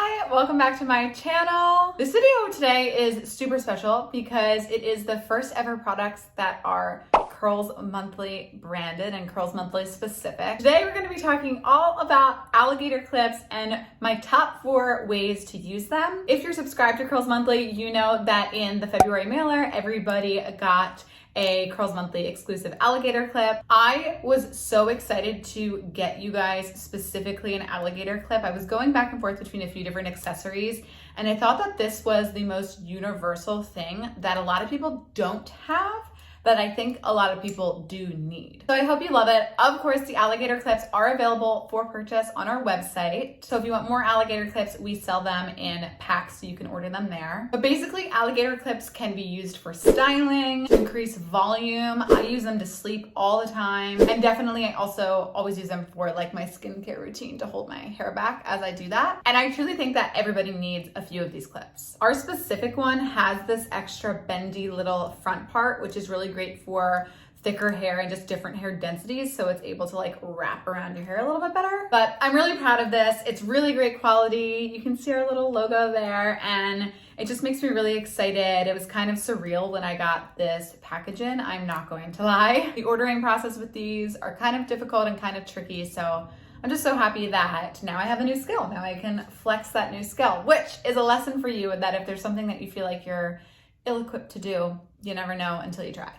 Hi, welcome back to my channel. This video today is super special because it is the first ever products that are Curls Monthly branded and Curls Monthly specific. Today we're going to be talking all about alligator clips and my top 4 ways to use them. If you're subscribed to Curls Monthly, you know that in the February mailer, everybody got a Curls Monthly exclusive alligator clip. I was so excited to get you guys specifically an alligator clip. I was going back and forth between a few different accessories, and I thought that this was the most universal thing that a lot of people don't have, that I think a lot of people do need. So I hope you love it. Of course, the alligator clips are available for purchase on our website. So if you want more alligator clips, we sell them in packs so you can order them there. But basically, alligator clips can be used for styling, to increase volume. I use them to sleep all the time. And definitely I also always use them for like my skincare routine to hold my hair back as I do that. And I truly think that everybody needs a few of these clips. Our specific one has this extra bendy little front part, which is really great for thicker hair and just different hair densities, so it's able to like wrap around your hair a little bit better. But I'm really proud of this. It's really great quality. You can see our little logo there, and it just makes me really excited. It was kind of surreal when I got this package in, I'm not going to lie. The ordering process with these are kind of difficult and kind of tricky, so I'm just so happy that now I have a new skill. Now I can flex that new skill, which is a lesson for you, that if there's something that you feel like you're ill-equipped to do, you never know until you try.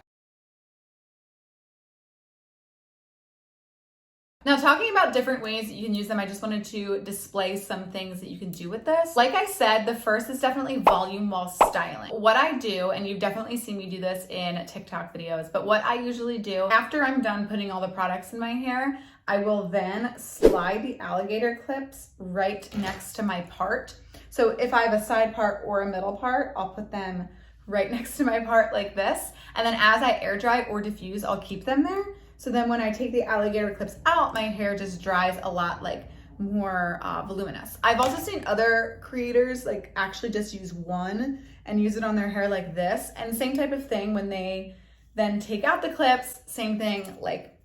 Now, talking about different ways that you can use them, I just wanted to display some things that you can do with this. Like I said, the first is definitely volume while styling. What I do, and you've definitely seen me do this in TikTok videos, but what I usually do after I'm done putting all the products in my hair, I will then slide the alligator clips right next to my part. So if I have a side part or a middle part, I'll put them right next to my part like this. And then as I air dry or diffuse, I'll keep them there. So then when I take the alligator clips out, my hair just dries a lot like more voluminous. I've also seen other creators like actually just use one and use it on their hair like this. And same type of thing when they then take out the clips, same thing, like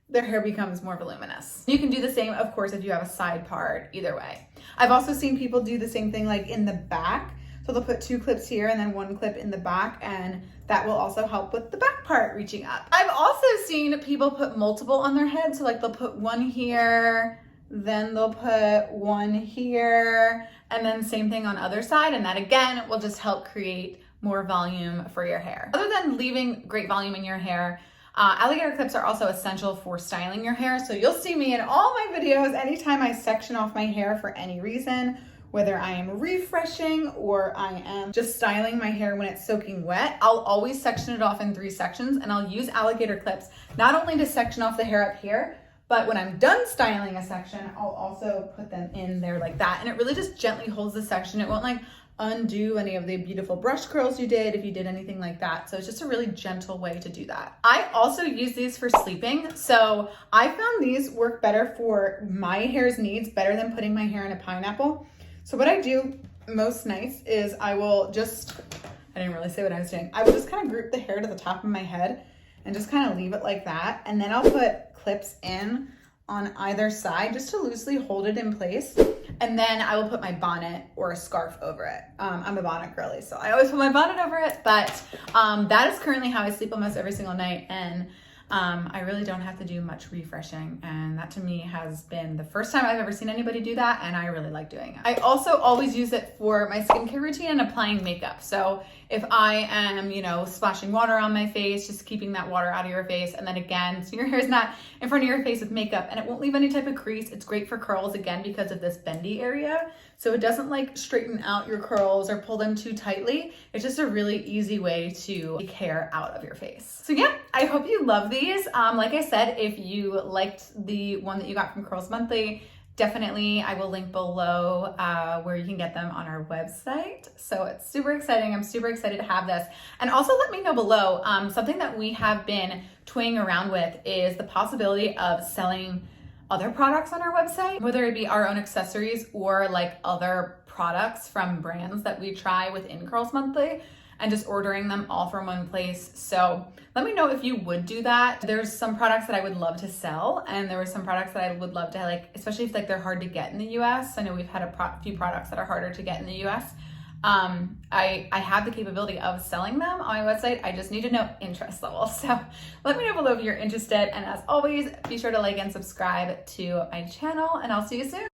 their hair becomes more voluminous. You can do the same, of course, if you have a side part, either way. I've also seen people do the same thing like in the back. So they'll put 2 clips here and then 1 clip in the back, and that will also help with the back part reaching up. I've also seen people put multiple on their head. So like they'll put 1 here, then they'll put 1 here, and then same thing on other side. And that again will just help create more volume for your hair. Other than leaving great volume in your hair, alligator clips are also essential for styling your hair. So you'll see me in all my videos anytime I section off my hair for any reason, whether I am refreshing or I am just styling my hair when it's soaking wet, I'll always section it off in 3 sections, and I'll use alligator clips not only to section off the hair up here, but when I'm done styling a section, I'll also put them in there like that. And it really just gently holds the section. It won't like undo any of the beautiful brush curls you did if you did anything like that. So it's just a really gentle way to do that. I also use these for sleeping. So I found these work better for my hair's needs, better than putting my hair in a pineapple. So what I do most nights is I didn't really say what I was doing. I will just kind of group the hair to the top of my head and just kind of leave it like that. And then I'll put clips in on either side just to loosely hold it in place. And then I will put my bonnet or a scarf over it. I'm a bonnet girly, so I always put my bonnet over it. But that is currently how I sleep almost every single night. And I really don't have to do much refreshing, and that to me has been the first time I've ever seen anybody do that, and I really like doing it. I also always use it for my skincare routine and applying makeup. So if I am, splashing water on my face, just keeping that water out of your face, and then again, so your hair's not in front of your face with makeup and it won't leave any type of crease. It's great for curls, again, because of this bendy area. So it doesn't like straighten out your curls or pull them too tightly. It's just a really easy way to take hair out of your face. So yeah, I hope you love these. Like I said, if you liked the one that you got from Curls Monthly, definitely I will link below where you can get them on our website. So it's super exciting. I'm super excited to have this. And also let me know below, something that we have been toying around with is the possibility of selling other products on our website, whether it be our own accessories or like other products from brands that we try within Curls Monthly. and just ordering them all from one place. So let me know if you would do that. There's some products that I would love to sell, and there were some products that I would love to like, especially if like they're hard to get in the US. I know we've had a few products that are harder to get in the US. I have the capability of selling them on my website. I just need to know interest level. So let me know below if you're interested. And as always, be sure to like and subscribe to my channel, and I'll see you soon.